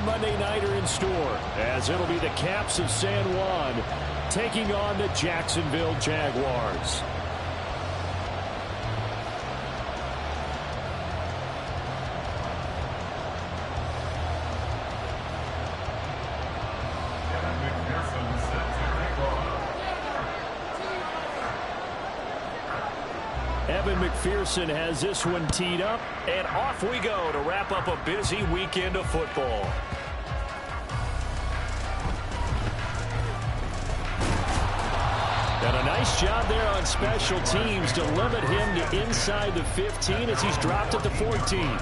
Monday nighter in store, as it'll be the Caps of San Juan taking on the Jacksonville Jaguars. Evan McPherson has this one teed up, and off we go to wrap up a busy weekend of football. And a nice job there on special teams to limit him to inside the 15 as he's dropped at the 14.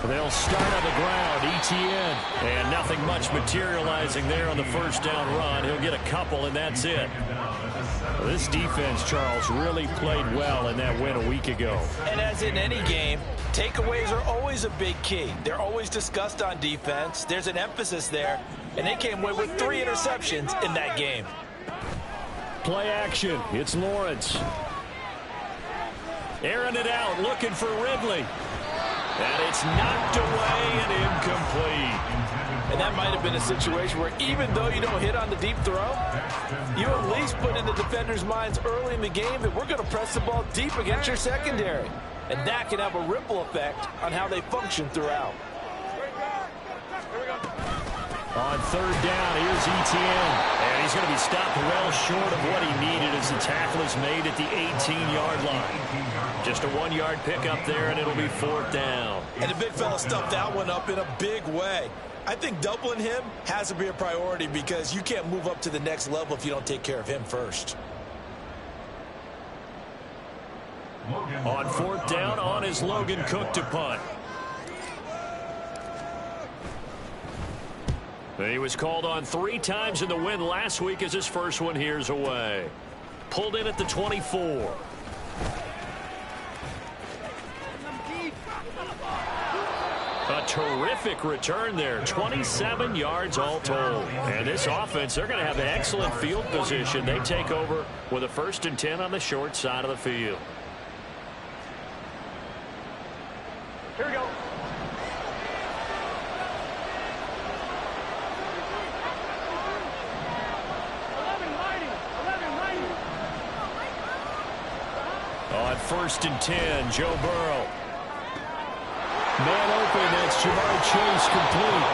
They'll start on the ground. Etienne. And nothing much materializing there on the first down run. He'll get a couple, and that's it. Well, this defense, Charles, really played well in that win a week ago. And as in any game, takeaways are always a big key. They're always discussed on defense. There's an emphasis there, and they came away with 3 interceptions in that game. Play action. It's Lawrence. Airing it out, looking for Ridley. And it's knocked away and incomplete. And that might have been a situation where even though you don't hit on the deep throw, you at least put in the defenders' minds early in the game that we're going to press the ball deep against your secondary. And that can have a ripple effect on how they function throughout. On third down, here's Etienne. And he's going to be stopped well short of what he needed as the tackle is made at the 18-yard line. Just a 1-yard pickup there, and it'll be 4th down. And the big fella stuffed that one up in a big way. I think doubling him has to be a priority because you can't move up to the next level if you don't take care of him first. On 4th down, on is Logan Cook to punt. He was called on 3 times in the win last week as his first one here's away. Pulled in at the 24. A terrific return there. 27 yards all told. And this offense, they're going to have an excellent field position. They take over with a 1st and 10 on the short side of the field. Here we go. On 1st and 10, Joe Burrow. Man open, that's Jamar Chase complete.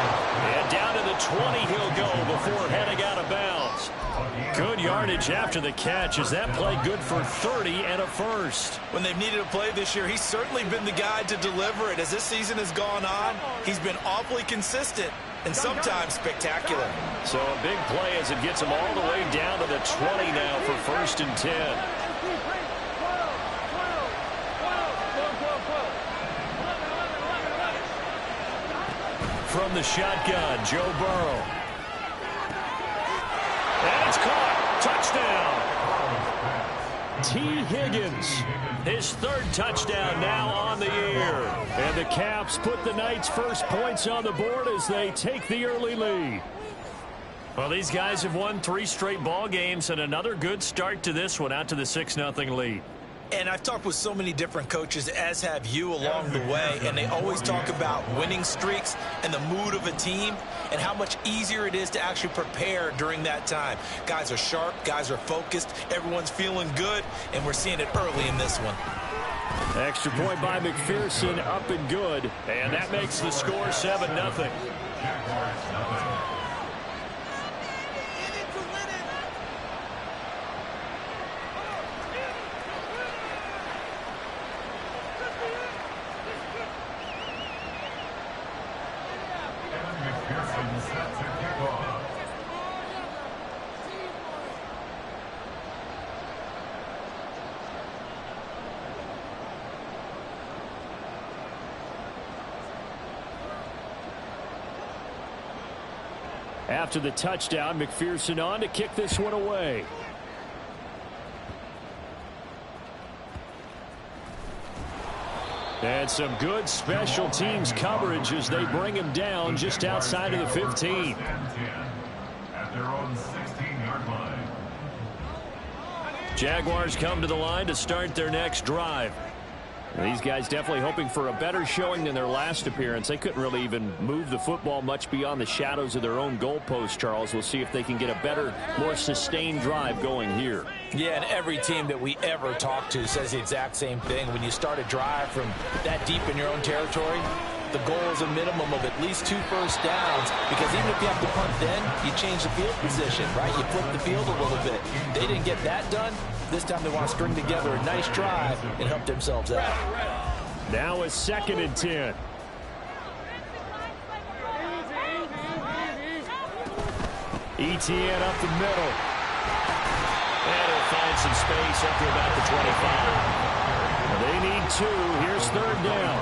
And down to the 20 he'll go before heading out of bounds. Good yardage after the catch as that play good for 30 and a first. When they've needed a play this year, he's certainly been the guy to deliver it. As this season has gone on, he's been awfully consistent and sometimes spectacular. So a big play as it gets him all the way down to the 20 now for 1st and 10. From the shotgun, Joe Burrow. And it's caught. Touchdown. T. Higgins. His 3rd touchdown now on the year. And the Caps put the Knights' first points on the board as they take the early lead. Well, these guys have won 3 straight ball games and another good start to this one out to the 6-0 lead. And I've talked with so many different coaches, as have you along the way, and they always talk about winning streaks and the mood of a team and how much easier it is to actually prepare during that time. Guys are sharp, guys are focused, everyone's feeling good, and we're seeing it early in this one. Extra point by McPherson, up and good, and that makes the score 7-0. After the touchdown, McPherson on to kick this one away. And some good special teams coverage as they bring him down just outside of the 15. At their own 16-yard line. Jaguars come to the line to start their next drive. These guys definitely hoping for a better showing than their last appearance. They couldn't really even move the football much beyond the shadows of their own goalpost, Charles. We'll see if they can get a better, more sustained drive going here. Yeah, and every team that we ever talk to says the exact same thing. When you start a drive from that deep in your own territory, the goal is a minimum of at least 2 first downs, because even if you have to punt then, you change the field position, right? You flip the field a little bit. They didn't get that done. This time they want to string together a nice drive and help themselves out. Now a 2nd and 10. Etienne up the middle. And he'll find some space up to about the 25. They need 2. Here's 3rd down.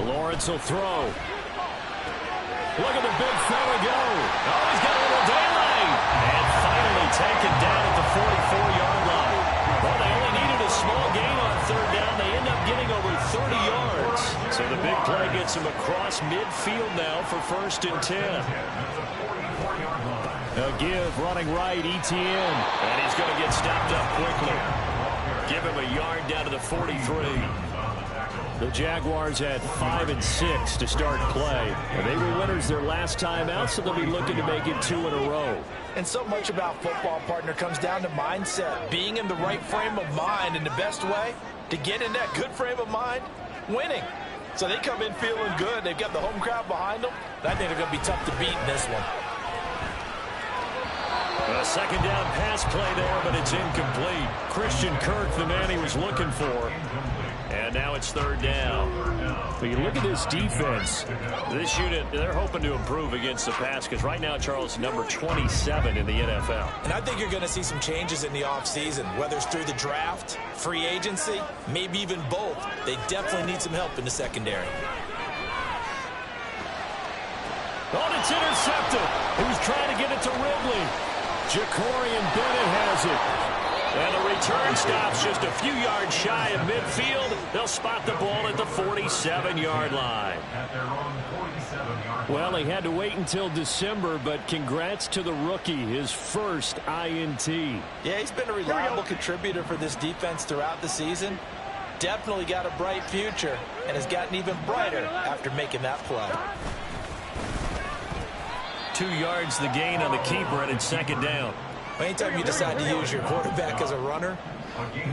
Lawrence will throw. Look at the big fella go. Oh, he's got a little daylight. And finally taken down at the 44-yard line. Well, they only needed a small gain on 3rd down. They end up getting over 30 yards. So the big play gets him across midfield now for 1st and 10. A give running right, Etienne. And he's going to get stopped up quickly. Give him a yard down to the 43. The Jaguars had 5 and 6 to start play. And they were winners their last time out, so they'll be looking to make it 2 in a row. And so much about football, partner, comes down to mindset. Being in the right frame of mind, and the best way to get in that good frame of mind, winning. So they come in feeling good. They've got the home crowd behind them. And I think they're going to be tough to beat in this one. A 2nd down pass play there, but it's incomplete. Christian Kirk, the man he was looking for. And now it's 3rd down. But you look at this defense. This unit, they're hoping to improve against the pass, because right now, Charles, number 27 in the NFL. And I think you're going to see some changes in the offseason, whether it's through the draft, free agency, maybe even both. They definitely need some help in the secondary. Oh, it's intercepted. He was trying to get it to Ridley. Jacorian Bennett has it. And the return stops just a few yards shy of midfield. They'll spot the ball at the 47-yard line. Well, he had to wait until December, but congrats to the rookie, his first INT. Yeah, he's been a reliable contributor for this defense throughout the season. Definitely got a bright future, and has gotten even brighter after making that play. 2 yards the gain on the keeper, and it's 2nd down. Anytime you decide to use your quarterback as a runner,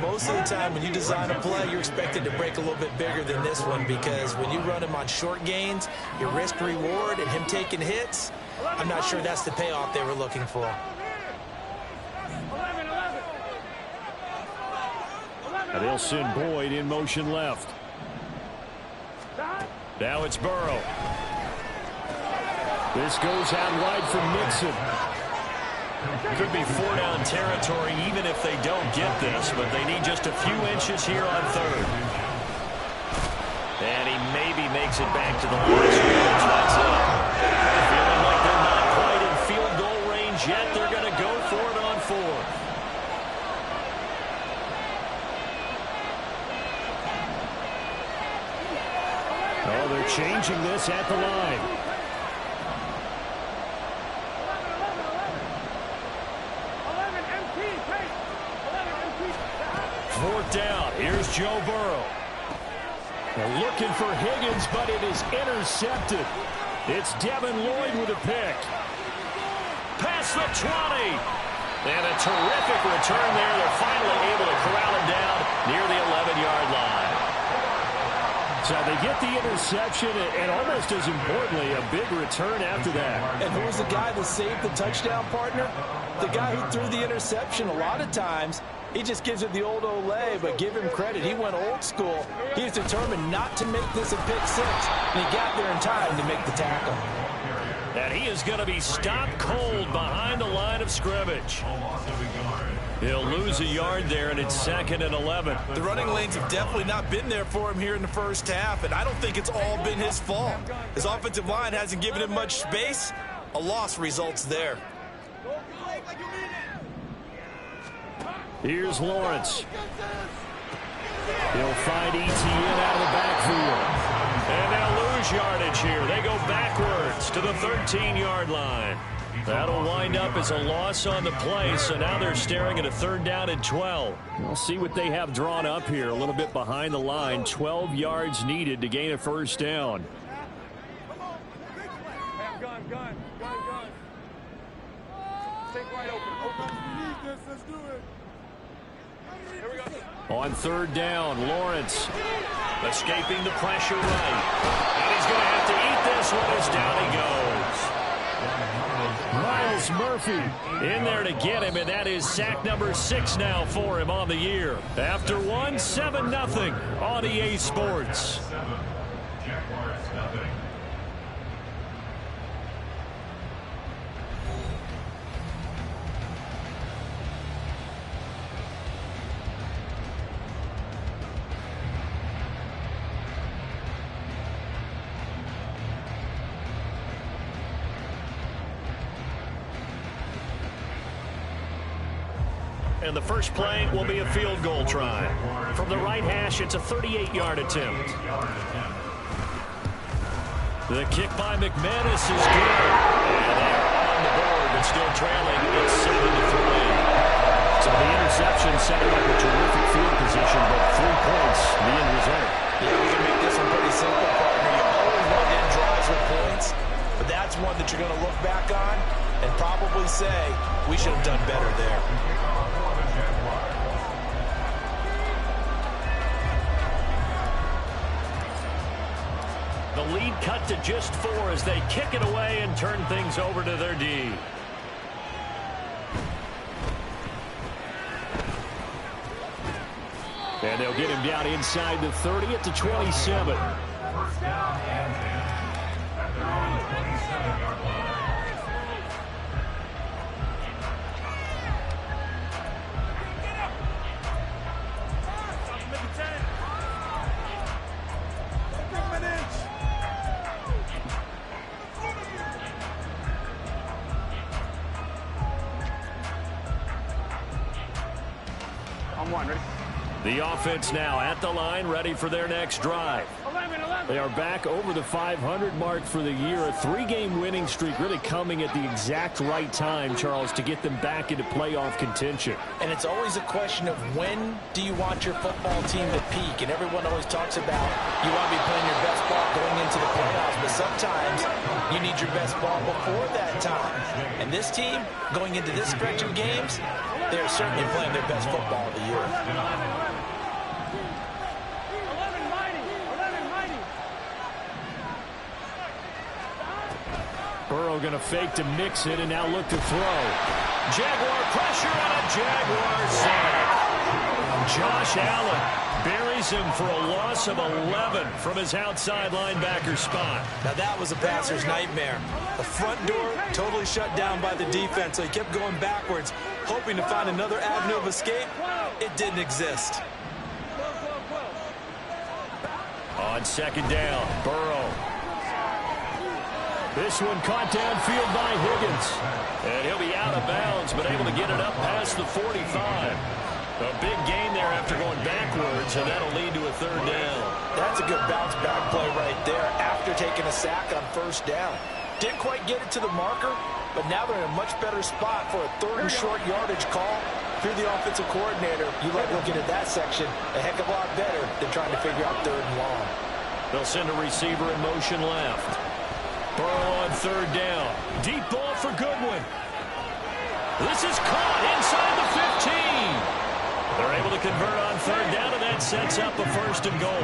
most of the time when you design a play, you're expected to break a little bit bigger than this one, because when you run him on short gains, your risk-reward and him taking hits, I'm not sure that's the payoff they were looking for. And they'll send Boyd in motion left. Now it's Burrow. This goes out wide for Mixon. Could be 4-down territory even if they don't get this, but they need just a few inches here on 3rd. And he maybe makes it back to the line of scrimmage. That's it. Feeling like they're not quite in field goal range yet. They're going to go for it on 4th. Oh, they're changing this at the line. 4th down. Here's Joe Burrow. They're looking for Higgins, but it is intercepted. It's Devin Lloyd with a pick. Past the 20. And a terrific return there. They're finally able to corral him down near the 11-yard line. So they get the interception, and almost as importantly, a big return after that. And who was the guy that saved the touchdown, partner? The guy who threw the interception. A lot of times, he just gives it the old Olay, but give him credit. He went old school. He was determined not to make this a pick 6, and he got there in time to make the tackle. And he is going to be stopped cold behind the line of scrimmage. He'll lose a yard there, and it's 2nd and 11. The running lanes have definitely not been there for him here in the first half, and I don't think it's all been his fault. His offensive line hasn't given him much space. A loss results there. Here's Lawrence. He'll find Etienne out of the backfield. And they'll lose yardage here. They go backwards to the 13-yard line. That'll wind up as a loss on the play, so now they're staring at a 3rd down and 12. We'll see what they have drawn up here, a little bit behind the line. 12 yards needed to gain a 1st down. Gun. Take right open. We need this. Let's do it. Here we go. On 3rd down, Lawrence escaping the pressure right. And he's going to have to eat this one as down he goes. Myles Murphy in there to get him, and that is sack number 6 now for him on the year. After one, 7-0 on EA Sports. Jaguars nothing. And the first play will be a field goal try. From the right hash, it's a 38-yard attempt. The kick by McManus is good. And they're on the board, but still trailing. It's 7-3. So the interception set up a terrific field position, but 3 points, the end result. Yeah, we can make this one pretty simple, partner. You always want to end drives with points, but that's one that you're going to look back on and probably say, we should have done better there. The lead cut to just 4 as they kick it away and turn things over to their D. And they'll get him down inside the 30 at the 27. 1st down and 10 at their own 27-yard line. The offense now at the line, ready for their next drive. 11. They are back over the 500 mark for the year. A 3-game winning streak really coming at the exact right time, Charles, to get them back into playoff contention. And it's always a question of when do you want your football team to peak? And everyone always talks about you want to be playing your best ball going into the playoffs, but sometimes you need your best ball before that time. And this team, going into this stretch of games, they're certainly playing their best football of the year. Burrow going to fake to mix it and now look to throw. Jaguar pressure on a Jaguar sack. Josh Allen buries him for a loss of 11 from his outside linebacker spot. Now that was a passer's nightmare. The front door totally shut down by the defense, so he kept going backwards, hoping to find another avenue of escape. It didn't exist. On 2nd down, Burrow. This one caught downfield by Higgins. And he'll be out of bounds, but able to get it up past the 45. A big gain there after going backwards, and that'll lead to a 3rd down. That's a good bounce back play right there after taking a sack on 1st down. Didn't quite get it to the marker, but now they're in a much better spot for a 3rd and short yardage call. If you're the offensive coordinator, you like looking at that section a heck of a lot better than trying to figure out 3rd and long. They'll send a receiver in motion left. Burrow on 3rd down. Deep ball for Goodwin. This is caught inside the 15. They're able to convert on 3rd down, and that sets up a 1st and goal.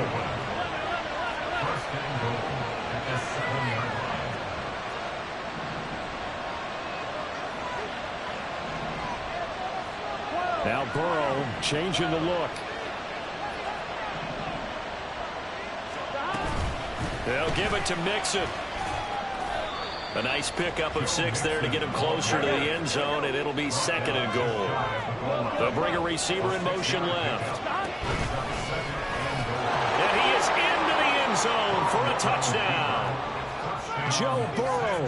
1st and goal at the 7-yard line. Now Burrow changing the look. They'll give it to Mixon. A nice pickup of 6 there to get him closer to the end zone, and it'll be 2nd and goal. They'll bring a receiver in motion left. And he is into the end zone for a touchdown. Joe Burrow.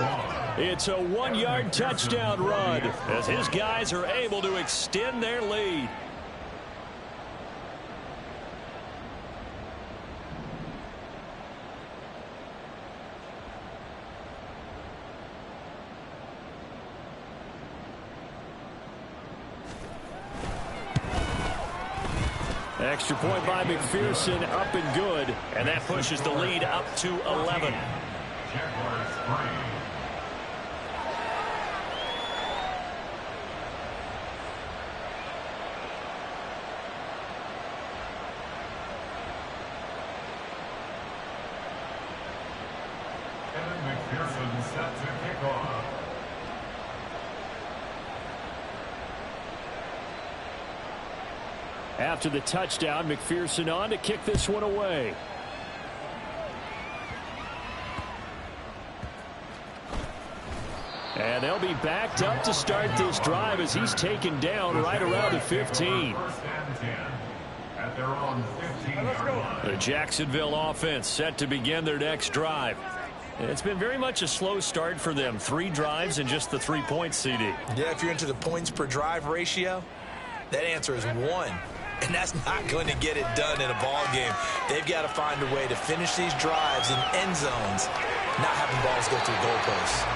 It's a 1-yard touchdown run as his guys are able to extend their lead. Extra point by McPherson, up and good. And that pushes the lead up to 11. Jaguars 3. Kevin McPherson set to kick off. After the touchdown, McPherson on to kick this one away. And they'll be backed up to start this drive as he's taken down right around the 15. First and 10 at their own 15-yard line. The Jacksonville offense set to begin their next drive. It's been very much a slow start for them. 3 drives and just the 3 points, CD. Yeah, if you're into the points per drive ratio, that answer is 1. And that's not going to get it done in a ball game. They've got to find a way to finish these drives in end zones, not having balls go through goalposts.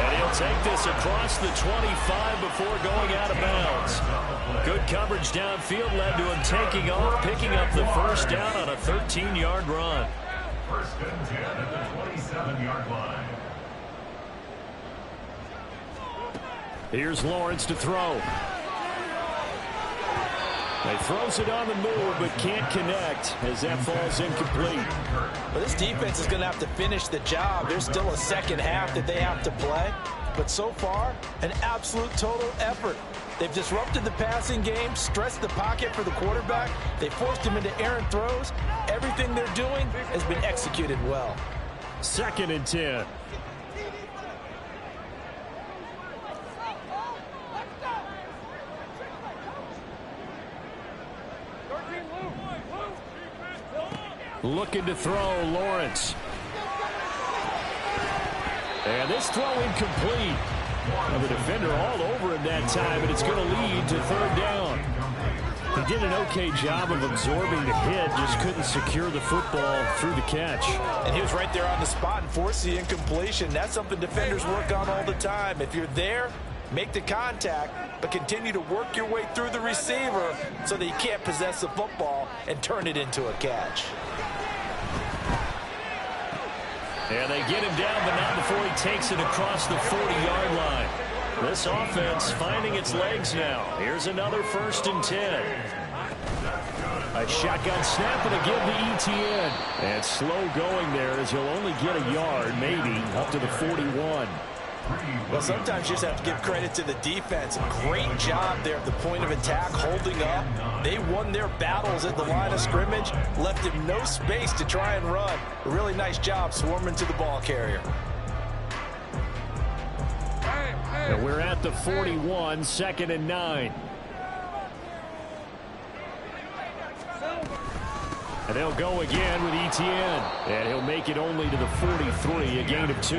And he'll take this across the 25 before going out of bounds. Good coverage downfield led to him taking off, picking up the first down on a 13-yard run. First and 10 at the 27-yard line. Here's Lawrence to throw. He throws it on the move, but can't connect as that falls incomplete. Well, this defense is going to have to finish the job. There's still a second half that they have to play. But so far, an absolute total effort. They've disrupted the passing game, stressed the pocket for the quarterback. They forced him into errant throws. Everything they're doing has been executed well. 2nd and 10. Looking to throw, Lawrence. And this throw incomplete. And the defender all over him that time, and it's going to lead to 3rd down. He did an okay job of absorbing the hit, just couldn't secure the football through the catch. And he was right there on the spot and forced the incompletion. That's something defenders work on all the time. If you're there, make the contact, but continue to work your way through the receiver so that you can't possess the football and turn it into a catch. And they get him down, but not before he takes it across the 40-yard line. This offense finding its legs now. Here's another 1st and 10. A shotgun snap and a give to Etienne. And slow going there as he'll only get a yard, maybe, up to the 41. Well, sometimes you just have to give credit to the defense. Great job there at the point of attack, holding up. They won their battles at the line of scrimmage, left him no space to try and run. A really nice job swarming to the ball carrier. And we're at the 41, 2nd and 9. And they'll go again with Etienne. And he'll make it only to the 43, a gain of 2.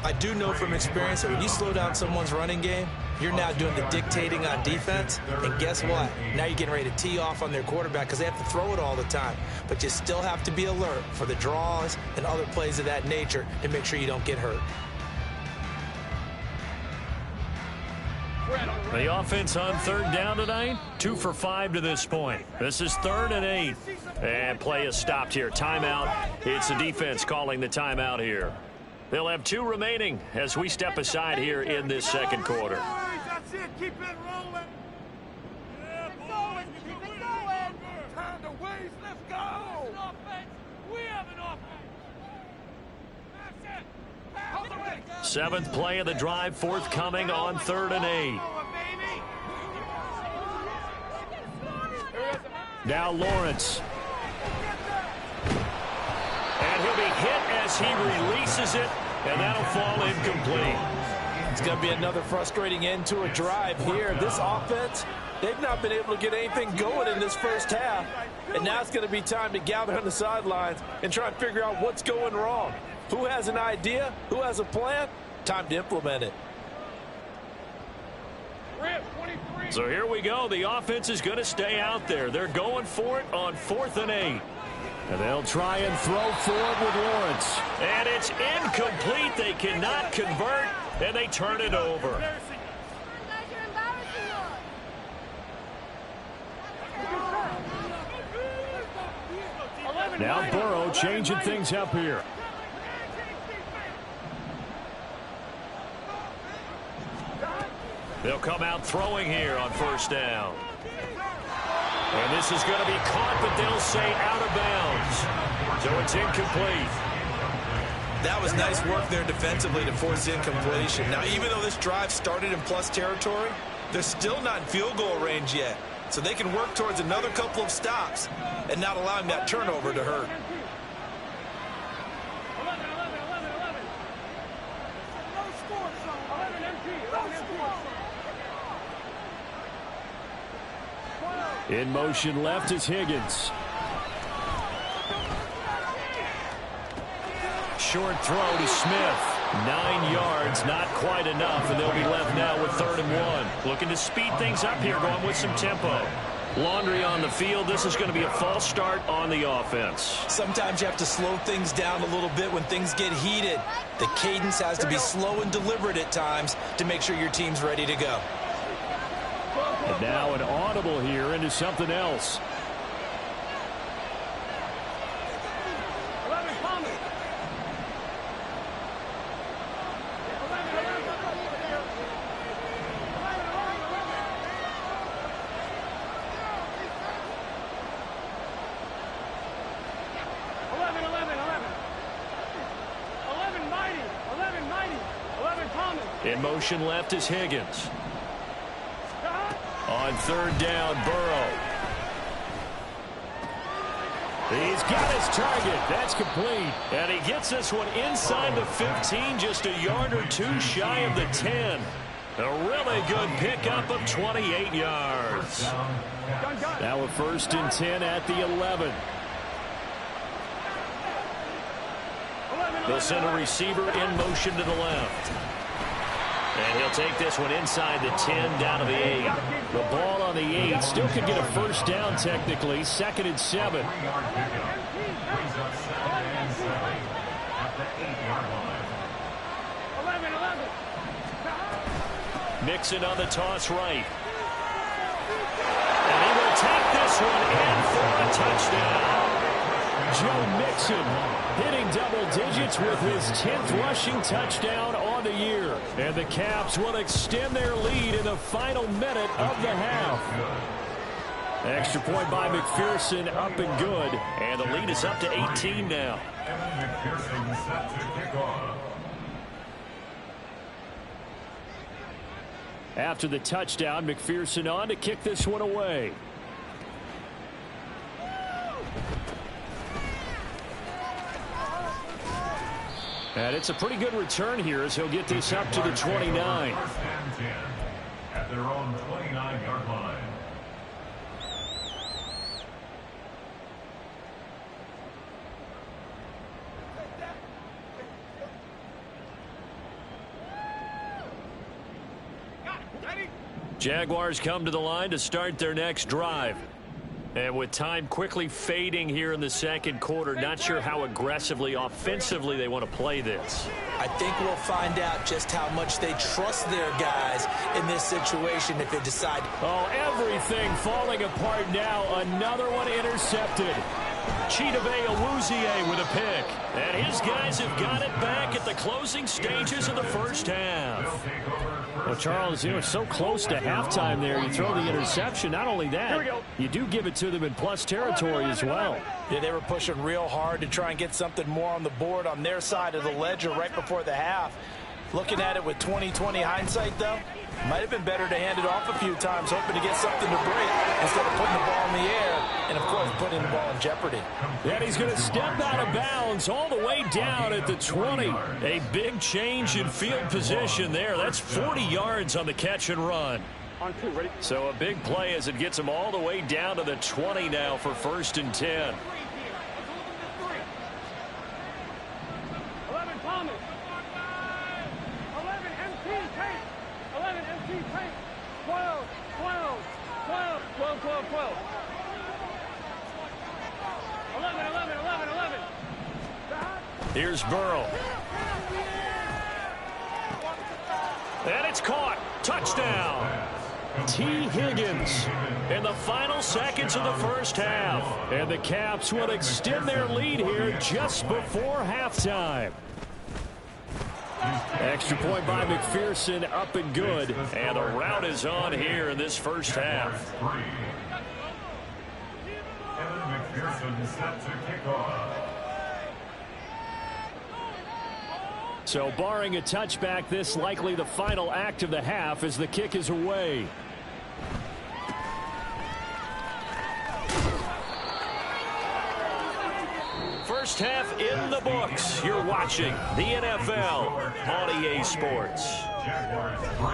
I do know from experience that when you slow down someone's running game, you're now doing the dictating on defense. And guess what? Now you're getting ready to tee off on their quarterback because they have to throw it all the time. But you still have to be alert for the draws and other plays of that nature to make sure you don't get hurt. The offense on 3rd down tonight, 2 for 5 to this point. This is 3rd and 8. And play is stopped here. Timeout. It's the defense calling the timeout here. They'll have 2 remaining as we step aside here in this 2nd quarter. That's it. Keep it rolling. Yeah, boys. Keep it going. Time to waste. Let's go. We have an offense. 7th play of the drive forthcoming on 3rd and 8. Now Lawrence. And he'll be hit as he releases it, and that'll fall incomplete. It's going to be another frustrating end to a drive here. This offense, they've not been able to get anything going in this first half. And now it's going to be time to gather on the sidelines and try and figure out what's going wrong. Who has an idea? Who has a plan? Time to implement it. So here we go. The offense is going to stay out there. They're going for it on 4th and 8. And they'll try and throw for it with Lawrence. And it's incomplete. They cannot convert, and they turn it over. Now Burrow changing things up here. They'll come out throwing here on first down. And this is going to be caught, but they'll say out of bounds. So it's incomplete. That was nice work there defensively to force incompletion. Now, even though this drive started in plus territory, they're still not in field goal range yet. So they can work towards another couple of stops and not allowing that turnover to hurt. In motion left is Higgins. Short throw to Smith. 9 yards, not quite enough, and they'll be left now with 3rd and 1. Looking to speed things up here, going with some tempo. Laundry on the field. This is going to be a false start on the offense. Sometimes you have to slow things down a little bit when things get heated. The cadence has to be slow and deliberate at times to make sure your team's ready to go. And now an audible here into something else. In motion left is Higgins. On 3rd down, Burrow. He's got his target. That's complete. And he gets this one inside the 15, just a yard or two shy of the 10. A really good pickup of 28 yards. Now a 1st and 10 at the 11. They'll send a receiver in motion to the left. And he'll take this one inside the 10 down to the 8. The ball on the 8 still could get a 1st down technically. 2nd and 7. Mixon on the toss right. And he will take this one in for a touchdown. Joe Mixon hitting double digits with his 10th rushing touchdown on the year. And the Caps will extend their lead in the final minute of the half. Extra point by McPherson, up and good. And the lead is up to 18 now. McPherson set to kick off. After the touchdown, McPherson on to kick this one away. And it's a pretty good return here as he'll get this up to the 29. 1st and 10 at their own 29-yard line. Jaguars come to the line to start their next drive. And with time quickly fading here in the 2nd quarter, not sure how aggressively, offensively they want to play this. I think we'll find out just how much they trust their guys in this situation if they decide. Oh, everything falling apart now. Another one intercepted. Chidobe Awuzie with a pick. And his guys have got it back at the closing stages of the 1st half. Well, Charles, you know, so close to halftime there. You throw the interception. Not only that, you do give it to them in plus territory as well. Yeah, they were pushing real hard to try and get something more on the board on their side of the ledger right before the half. Looking at it with 20/20 hindsight, though, might have been better to hand it off a few times, hoping to get something to break instead of putting the ball in the air and, of course, putting the ball in jeopardy. And he's going to step out of bounds all the way down at the 20. A big change in field position there. That's 40 yards on the catch and run. So a big play as it gets him all the way down to the 20 now for 1st and 10. 11 Thomas. 11 MT Tate. 11 MT Tate. 12, 12, 12, 12, 12, 12. 11, 11, 11, 11. Here's Burrow. And it's caught. Touchdown. T. Higgins in the final seconds of the first half. And the Caps will extend their lead here just before halftime. Extra point by McPherson, up and good. And the rout is on here in this first half. Evan McPherson set to kick off. So barring a touchback, this likely the final act of the half as the kick is away. First half in the books. You're watching the NFL on EA Sports. Jaguars 3.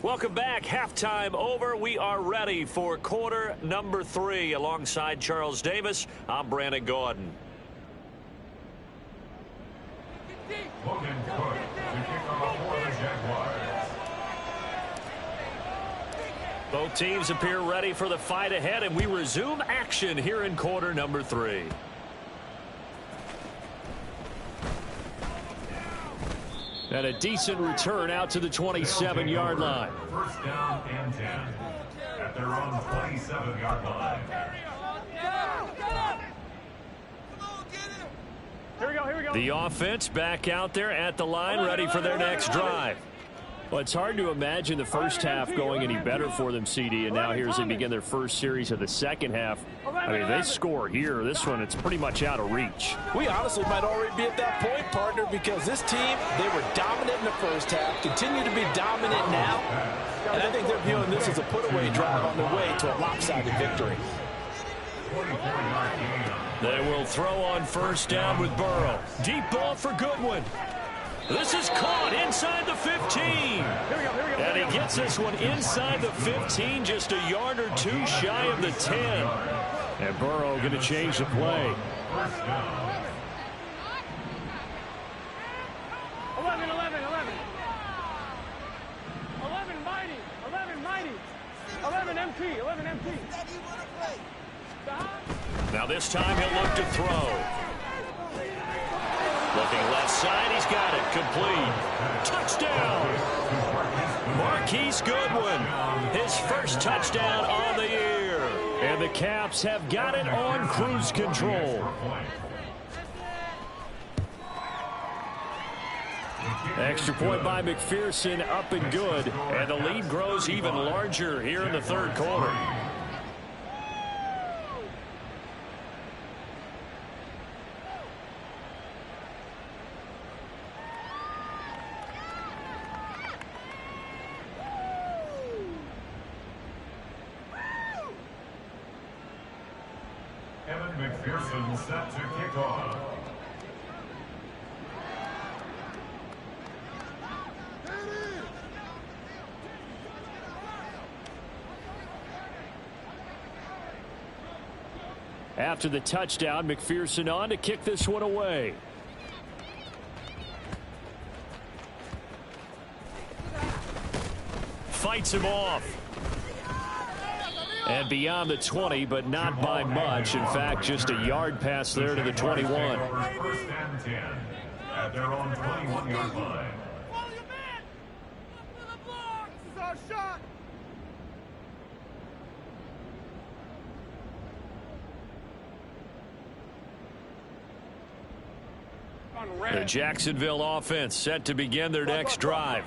Welcome back. Halftime over. We are ready for quarter number 3. Alongside Charles Davis, I'm Brandon Gaudin. Logan Cook to kick off for the Jaguars. Both teams appear ready for the fight ahead, and we resume action here in quarter number 3. And a decent return out to the 27-yard line. First down and 10 at their own 27-yard line. Here we go. The offense back out there at the line, ready for their next drive. Well, it's hard to imagine the first half going any better for them, CD, and now here as they begin their first series of the second half. I mean, they score here. This one, it's pretty much out of reach. We honestly might already be at that point, partner, because this team, they were dominant in the first half, continue to be dominant now, and I think they're viewing this as a put-away drive on their way to a lopsided victory. 44-yard gain. They will throw on first down with Burrow. Deep ball for Goodwin. This is caught inside the 15. And he gets this one inside the 15, just a yard or two shy of the 10. And Burrow going to change the play. First down. 11 mighty. 11 MT. Now this time he'll look to throw. Looking left side, he's got it. Complete. Touchdown. Marquise Goodwin. His first touchdown on the year. And the Caps have got it on cruise control. Extra point by McPherson, up and good. And the lead grows even larger here in the third quarter. Evan McPherson set to kick off. After the touchdown, McPherson on to kick this one away. Fights him off. And beyond the 20, but not by much. In fact, just a yard pass there to the 21. First and 10 at their own 21-yard line. Follow your man. Look for the block. This is our shot. The Jacksonville offense set to begin their next drive.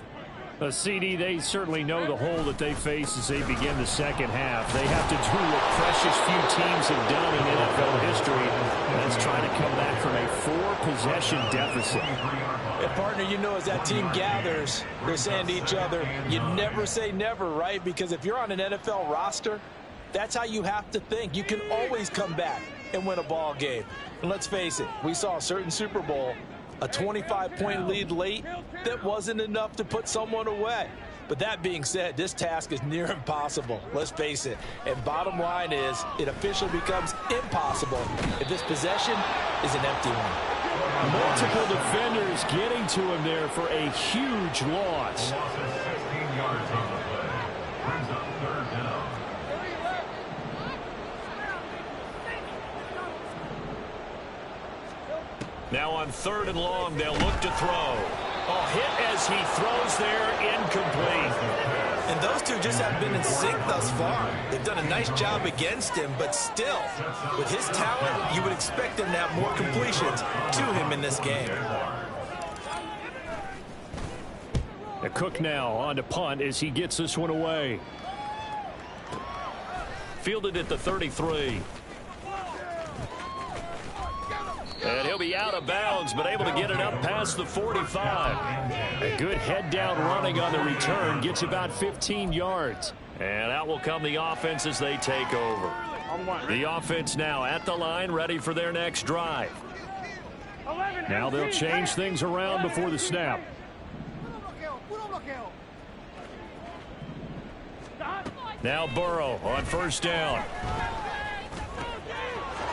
A CD, they certainly know the hole that they face as they begin the second half. They have to do what precious few teams have done in NFL history. That's trying to come back from a 4-possession deficit. And partner, you know, as that team gathers, they're saying to each other, you never say never, right? Because if you're on an NFL roster, that's how you have to think. You can always come back and win a ball game. And let's face it, we saw a certain Super Bowl, a 25-point lead late that wasn't enough to put someone away. But that being said, this task is near impossible. Let's face it. And bottom line is, it officially becomes impossible if this possession is an empty one. Multiple defenders getting to him there for a huge loss. Loss of 16 yards on the play. Brings up third down. Now on 3rd and long, they'll look to throw. Oh, hit as he throws there, incomplete. And those two just haven't been in sync thus far. They've done a nice job against him, but still, with his talent, you would expect him to have more completions to him in this game. The Cook now on to punt as he gets this one away. Fielded at the 33. And he'll be out of bounds, but able to get it up past the 45. A good head down running on the return. Gets about 15 yards. And out will come the offense as they take over. The offense now at the line, ready for their next drive. Now they'll change things around before the snap. Now Burrow on 1st down.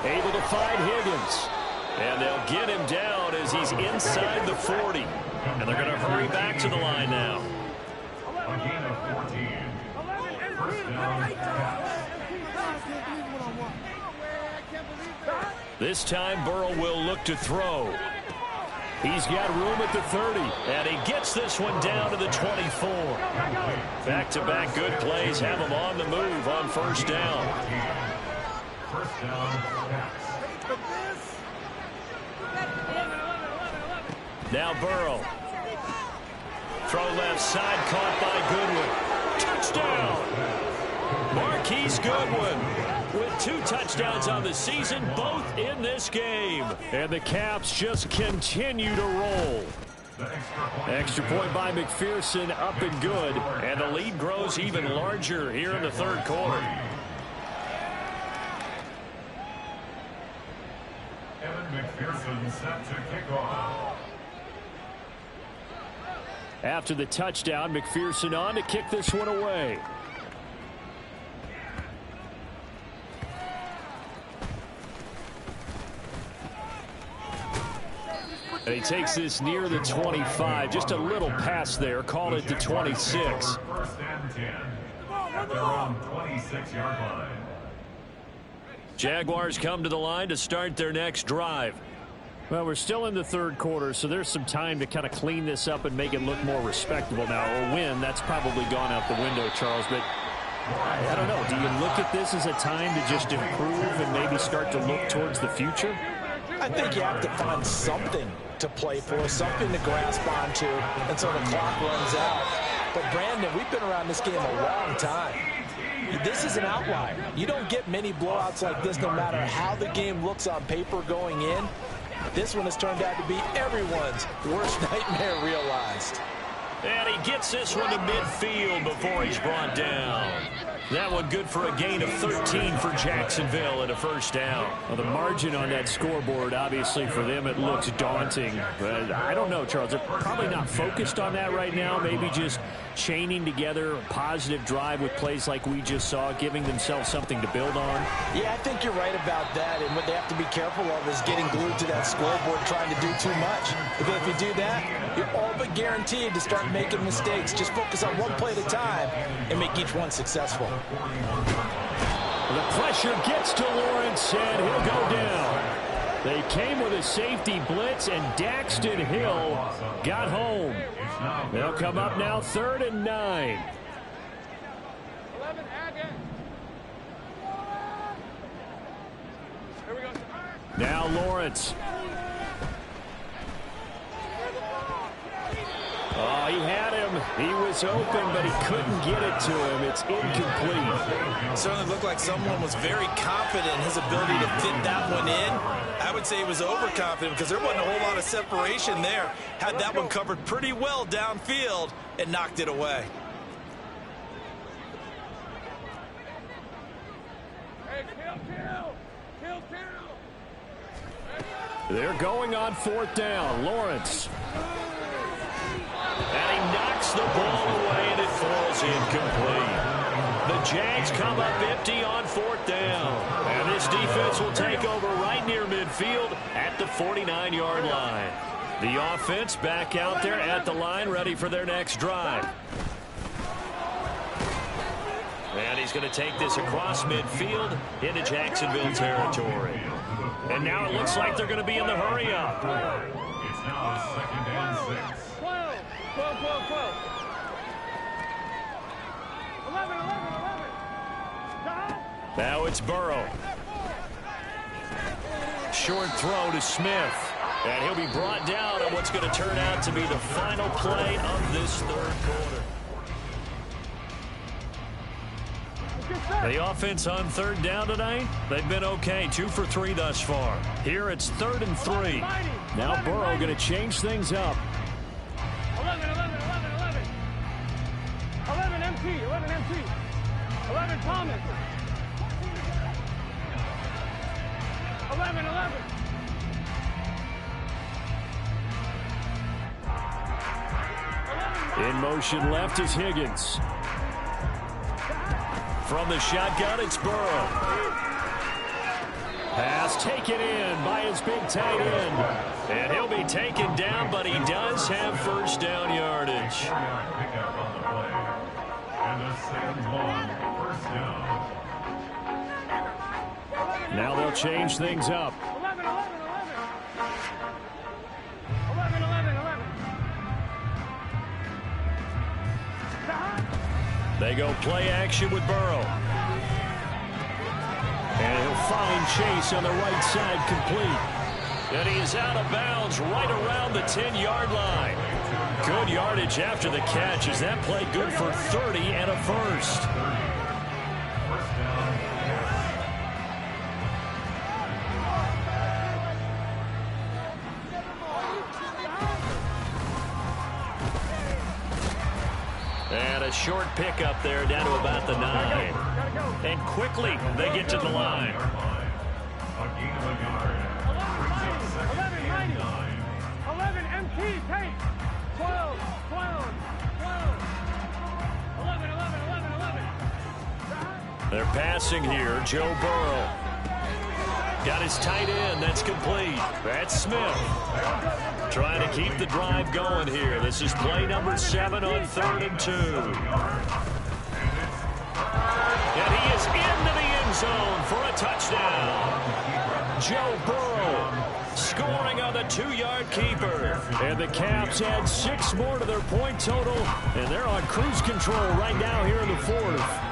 Able to find Higgins. And they'll get him down as he's inside the 40. And they're going to hurry back to the line now. A gain of 14. First down. This time Burrow will look to throw. He's got room at the 30. And he gets this one down to the 24. Back-to-back good plays have him on the move on 1st down. First down. Now Burrow. Throw left side, caught by Goodwin. Touchdown! Marquise Goodwin with 2 touchdowns on the season, both in this game. And the Caps just continue to roll. Extra point by McPherson, up and good. And the lead grows even larger here in the 3rd quarter. Evan McPherson set to kick off. After the touchdown, McPherson on to kick this one away. And he takes this near the 25. Just a little pass there. Call it the 26. 1st and 10. At their own 26-yard line. Jaguars come to the line to start their next drive. Well, we're still in the 3rd quarter, so there's some time to kind of clean this up and make it look more respectable now. A win, that's probably gone out the window, Charles. But I don't know. Do you look at this as a time to just improve and maybe start to look towards the future? I think you have to find something to play for, something to grasp onto until the clock runs out. But, Brandon, we've been around this game a long time. This is an outlier. You don't get many blowouts like this no matter how the game looks on paper going in. This one has turned out to be everyone's worst nightmare realized. And he gets this one to midfield before he's brought down. That one good for a gain of 13 for Jacksonville and a 1st down. Well, the margin on that scoreboard, obviously for them, it looks daunting. But I don't know, Charles. They're probably not focused on that right now. Maybe just chaining together a positive drive with plays like we just saw, giving themselves something to build on. Yeah, I think you're right about that. And what they have to be careful of is getting glued to that scoreboard trying to do too much. Because if you do that, you're all but guaranteed to start making mistakes. Just focus on one play at a time and make each one successful. The pressure gets to Lawrence, and he'll go down. They came with a safety blitz, and Daxton Hill got home. They'll come up now 3rd and 9. Now Lawrence. Oh, he had him. He was open, but he couldn't get it to him. It's incomplete. It certainly looked like someone was very confident in his ability to fit that one in. I would say he was overconfident because there wasn't a whole lot of separation there. Had that one covered pretty well downfield and knocked it away. They're going on 4th down. Lawrence. And he knocks the ball away, and it Jags come up empty on 4th down. And this defense will take over right near midfield at the 49-yard line. The offense back out there at the line, ready for their next drive. And he's going to take this across midfield into Jacksonville territory. And now it looks like they're going to be in the hurry-up. It's now 2nd and 6. 12, 12, 12, 12. 11, 11, 11. Now it's Burrow. Short throw to Smith. And he'll be brought down on what's going to turn out to be the final play of this 3rd quarter. The offense on 3rd down tonight, they've been okay. 2 for 3 thus far. Here it's 3rd and 3. Now Burrow going to change things up. 11, 11, 11, 11. 11 MT, 11 MT. 11 Thomas. 11, 11. In motion left is Higgins. From the shotgun, it's Burrow. Pass taken in by his big tight end. And he'll be taken down, but he does have 1st down yardage. Pickup on the play. And a 2nd long 1st down. Now they'll change things up. 11, 11, 11. 11, 11, 11. They go play action with Burrow. And he'll find Chase on the right side complete. And he's out of bounds right around the 10-yard line. Good yardage after the catch as that play good for 30 and a 1st. And a short pickup there down to about the 9. And quickly they get to the line. A gain of a yard. 11, 90. 11 MT, take. 12, 12, 12. 11, 11, 11, 11. They're passing here. Joe Burrow. Got his tight end. That's complete. That's Smith. Trying to keep the drive going here. This is play number 7 on 3rd and 2. And he is into the end zone for a touchdown. Joe Burrow scoring on the 2-yard keeper. And the Caps add 6 more to their point total. And they're on cruise control right now here in the 4th.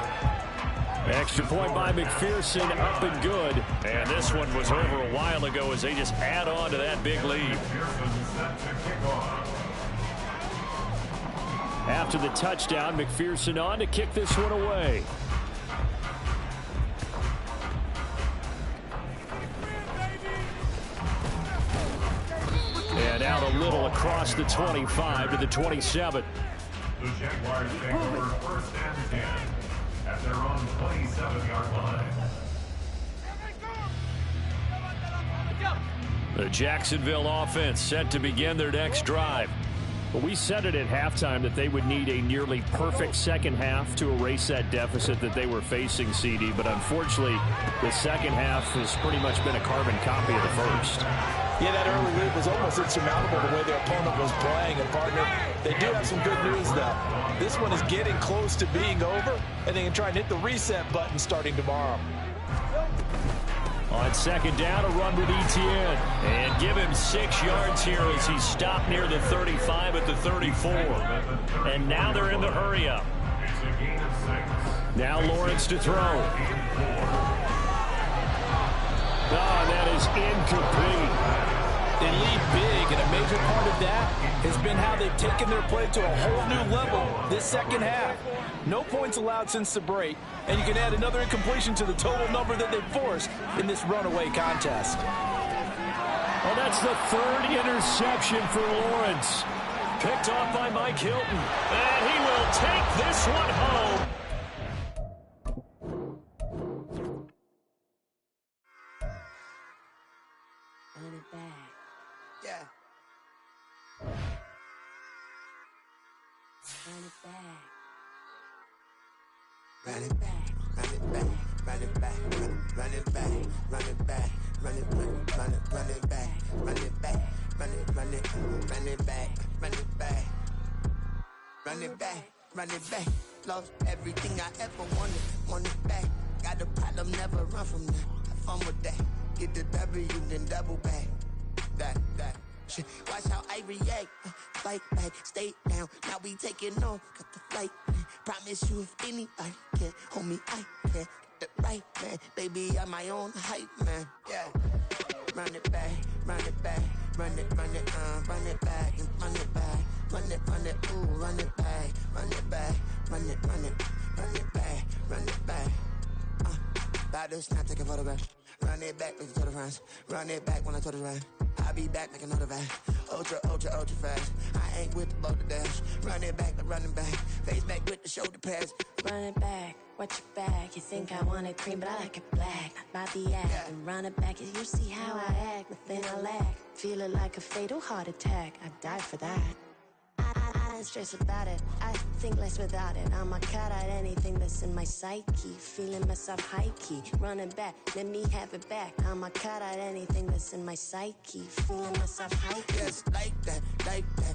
Extra point by McPherson, up and good. And this one was over a while ago as they just add on to that big lead. After the touchdown, McPherson on to kick this one away. And out a little across the 25 to the 27. The Jaguars take over 1st and 10 at their own 27-yard line. The Jacksonville offense set to begin their next drive. But we said it at halftime that they would need a nearly perfect second half to erase that deficit that they were facing, CD. But unfortunately, the second half has pretty much been a carbon copy of the first. Yeah, that early lead was almost insurmountable the way their opponent was playing. And, partner, they do have some good news, though. This one is getting close to being over, and they can try and hit the reset button starting tomorrow. On second down, a run with Etienne. And give him 6 yards here as he stopped near the 35 at the 34. And now they're in the hurry-up. Now Lawrence to throw. Oh, that is incomplete. They lead big, and a major part of that has been how they've taken their play to a whole new level this second half. No points allowed since the break, and you can add another incompletion to the total number that they've forced in this runaway contest. Well, that's the 3rd interception for Lawrence. Picked off by Mike Hilton, and he will take this one home. Run it back. run it back, run it back, run it back, run it back, run it back, run it back, run it back, run it back, run it back, run it back, run it back. Lost everything I ever want it back. Got a problem, never run from that. Have fun with that. Get the W, then double back. That shit. Watch how I react. Fight back, stay down. Now we taking off. Got the flight. Promise you if anybody can hold me, I can. Get the right man. Baby, I'm my own hype man. Yeah. Run it back, run it back, run it back, and run it back, run it, ooh, run it back, run it back, run it back, run it back. About to snap, take a photograph. Run it back, make it to the friends. Run it back when I told it right. I'll be back, make another back. Ultra fast. I ain't with the boat to dash. Run it back, running back. Face back with the shoulder pads. Run it back, watch your back. You think I want it cream, but I like it black. By the act, yeah. And run it back. You see how I act, nothing I lack. Feel it like a fatal heart attack. I'd die for that. I don't stress about it. I think less without it. I'ma cut out anything that's in my psyche. Feeling myself high key. Running back, let me have it back. I'ma cut out anything that's in my psyche. Feeling myself high key. Yes, like that, like that.